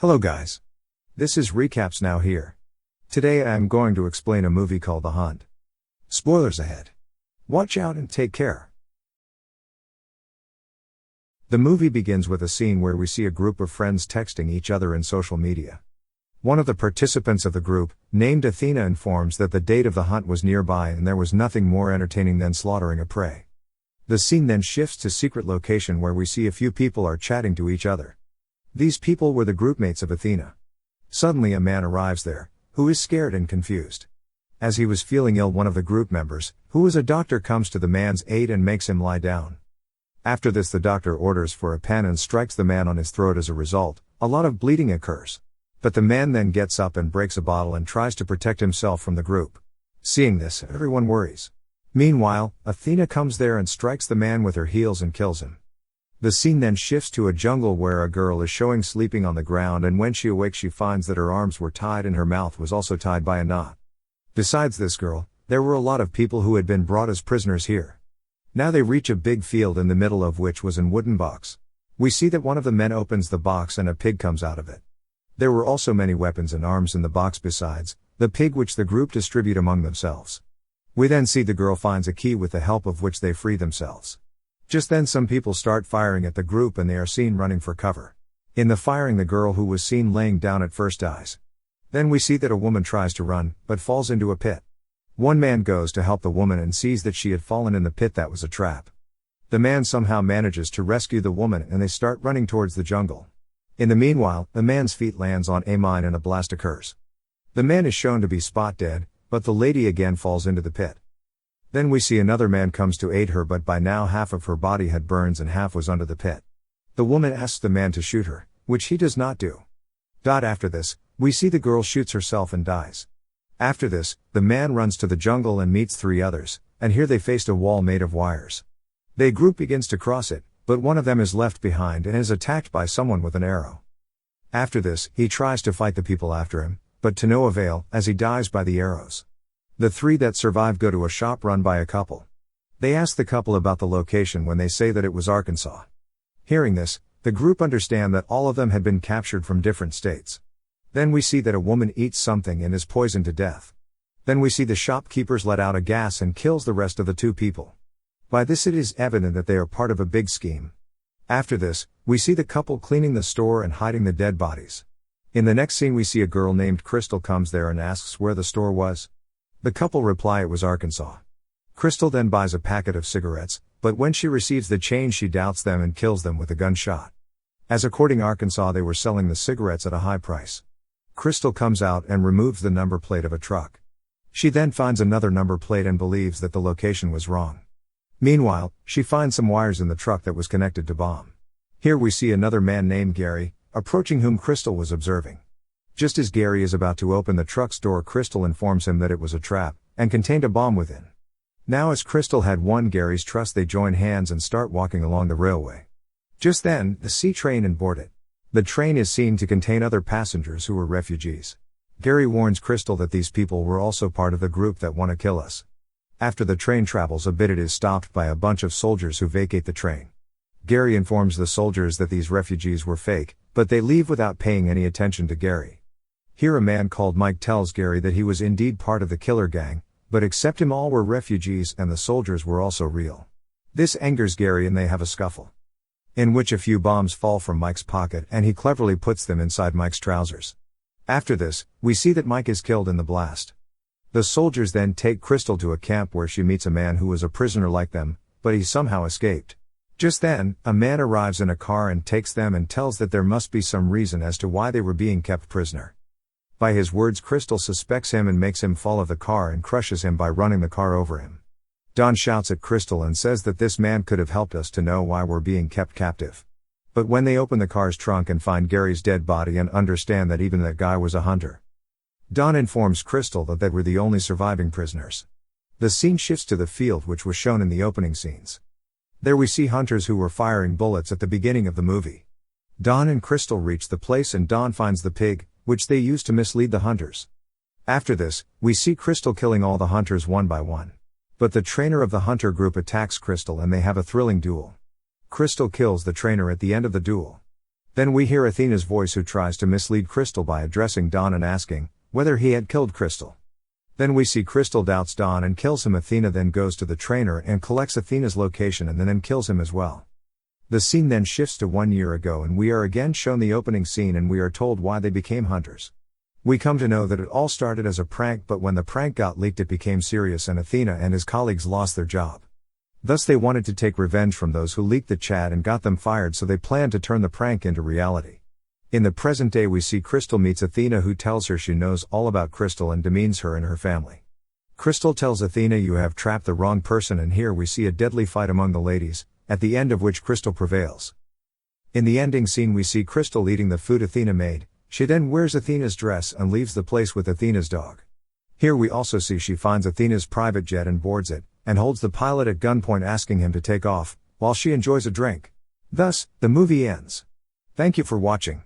Hello guys. This is Recaps Now here. Today I am going to explain a movie called The Hunt. Spoilers ahead. Watch out and take care. The movie begins with a scene where we see a group of friends texting each other in social media. One of the participants of the group, named Athena, informs that the date of the hunt was nearby and there was nothing more entertaining than slaughtering a prey. The scene then shifts to secret location where we see a few people are chatting to each other. These people were the groupmates of Athena. Suddenly a man arrives there, who is scared and confused. As he was feeling ill, one of the group members, who was a doctor, comes to the man's aid and makes him lie down. After this, the doctor orders for a pen and strikes the man on his throat. As a result, a lot of bleeding occurs. But the man then gets up and breaks a bottle and tries to protect himself from the group. Seeing this, everyone worries. Meanwhile, Athena comes there and strikes the man with her heels and kills him. The scene then shifts to a jungle where a girl is showing sleeping on the ground, and when she awakes she finds that her arms were tied and her mouth was also tied by a knot. Besides this girl, there were a lot of people who had been brought as prisoners here. Now they reach a big field, in the middle of which was a wooden box. We see that one of the men opens the box and a pig comes out of it. There were also many weapons and arms in the box besides the pig, which the group distribute among themselves. We then see the girl finds a key with the help of which they free themselves. Just then some people start firing at the group and they are seen running for cover. In the firing, the girl who was seen laying down at first dies. Then we see that a woman tries to run, but falls into a pit. One man goes to help the woman and sees that she had fallen in the pit that was a trap. The man somehow manages to rescue the woman and they start running towards the jungle. In the meanwhile, the man's feet lands on a mine and a blast occurs. The man is shown to be spot dead, but the lady again falls into the pit. Then we see another man comes to aid her, but by now half of her body had burns and half was under the pit. The woman asks the man to shoot her, which he does not do. After this, we see the girl shoots herself and dies. After this, the man runs to the jungle and meets three others, and here they faced a wall made of wires. Their group begins to cross it, but one of them is left behind and is attacked by someone with an arrow. After this, he tries to fight the people after him, but to no avail, as he dies by the arrows. The three that survive go to a shop run by a couple. They ask the couple about the location when they say that it was Arkansas. Hearing this, the group understand that all of them had been captured from different states. Then we see that a woman eats something and is poisoned to death. Then we see the shopkeepers let out a gas and kills the rest of the two people. By this it is evident that they are part of a big scheme. After this, we see the couple cleaning the store and hiding the dead bodies. In the next scene we see a girl named Crystal comes there and asks where the store was. The couple reply it was Arkansas. Crystal then buys a packet of cigarettes, but when she receives the change she doubts them and kills them with a gunshot. As according Arkansas they were selling the cigarettes at a high price. Crystal comes out and removes the number plate of a truck. She then finds another number plate and believes that the location was wrong. Meanwhile, she finds some wires in the truck that was connected to bomb. Here we see another man named Gary, approaching whom Crystal was observing. Just as Gary is about to open the truck's door, Crystal informs him that it was a trap, and contained a bomb within. Now as Crystal had won Gary's trust, they join hands and start walking along the railway. Just then, the sea train and board it. The train is seen to contain other passengers who were refugees. Gary warns Crystal that these people were also part of the group that want to kill us. After the train travels a bit, it is stopped by a bunch of soldiers who vacate the train. Gary informs the soldiers that these refugees were fake, but they leave without paying any attention to Gary. Here a man called Mike tells Gary that he was indeed part of the killer gang, but except him all were refugees and the soldiers were also real. This angers Gary and they have a scuffle, in which a few bombs fall from Mike's pocket and he cleverly puts them inside Mike's trousers. After this, we see that Mike is killed in the blast. The soldiers then take Crystal to a camp where she meets a man who was a prisoner like them, but he somehow escaped. Just then, a man arrives in a car and takes them and tells that there must be some reason as to why they were being kept prisoner. By his words, Crystal suspects him and makes him fall of the car and crushes him by running the car over him. Don shouts at Crystal and says that this man could have helped us to know why we're being kept captive. But when they open the car's trunk and find Gary's dead body and understand that even that guy was a hunter, Don informs Crystal that they were the only surviving prisoners. The scene shifts to the field which was shown in the opening scenes. There we see hunters who were firing bullets at the beginning of the movie. Don and Crystal reach the place and Don finds the pig, which they use to mislead the hunters. After this, we see Crystal killing all the hunters one by one. But the trainer of the hunter group attacks Crystal and they have a thrilling duel. Crystal kills the trainer at the end of the duel. Then we hear Athena's voice, who tries to mislead Crystal by addressing Don and asking whether he had killed Crystal. Then we see Crystal doubts Don and kills him. Athena then goes to the trainer and collects Athena's location and then kills him as well. The scene then shifts to 1 year ago, and we are again shown the opening scene, and we are told why they became hunters. We come to know that it all started as a prank, but when the prank got leaked it became serious and Athena and his colleagues lost their job. Thus they wanted to take revenge from those who leaked the chat and got them fired, so they planned to turn the prank into reality. In the present day we see Crystal meets Athena, who tells her she knows all about Crystal and demeans her and her family. Crystal tells Athena, "You have trapped the wrong person," and here we see a deadly fight among the ladies, at the end of which Crystal prevails. In the ending scene we see Crystal eating the food Athena made. She then wears Athena's dress and leaves the place with Athena's dog. Here we also see she finds Athena's private jet and boards it, and holds the pilot at gunpoint asking him to take off, while she enjoys a drink. Thus, the movie ends. Thank you for watching.